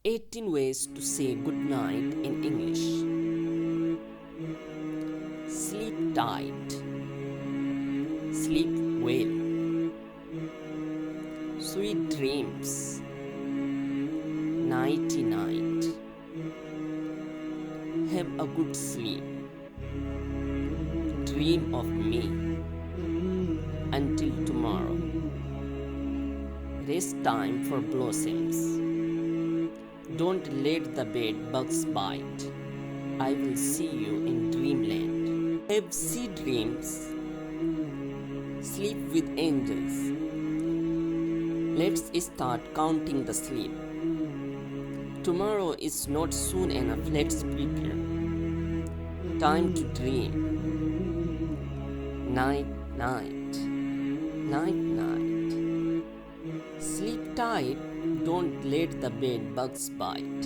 18 ways to say good night in English. Sleep tight. Sleep well. Sweet dreams. Nighty night. Have a good sleep. Dream of me. Until tomorrow. Rest time for blossoms. Don't let the bed bugs bite. I will see you in dreamland. Have sea dreams. Sleep with angels. Let's start counting the sleep. Tomorrow is not soon enough. Let's prepare. Time to dream. Night, night. Night, night. Sleep tight. Don't let the bed bugs bite.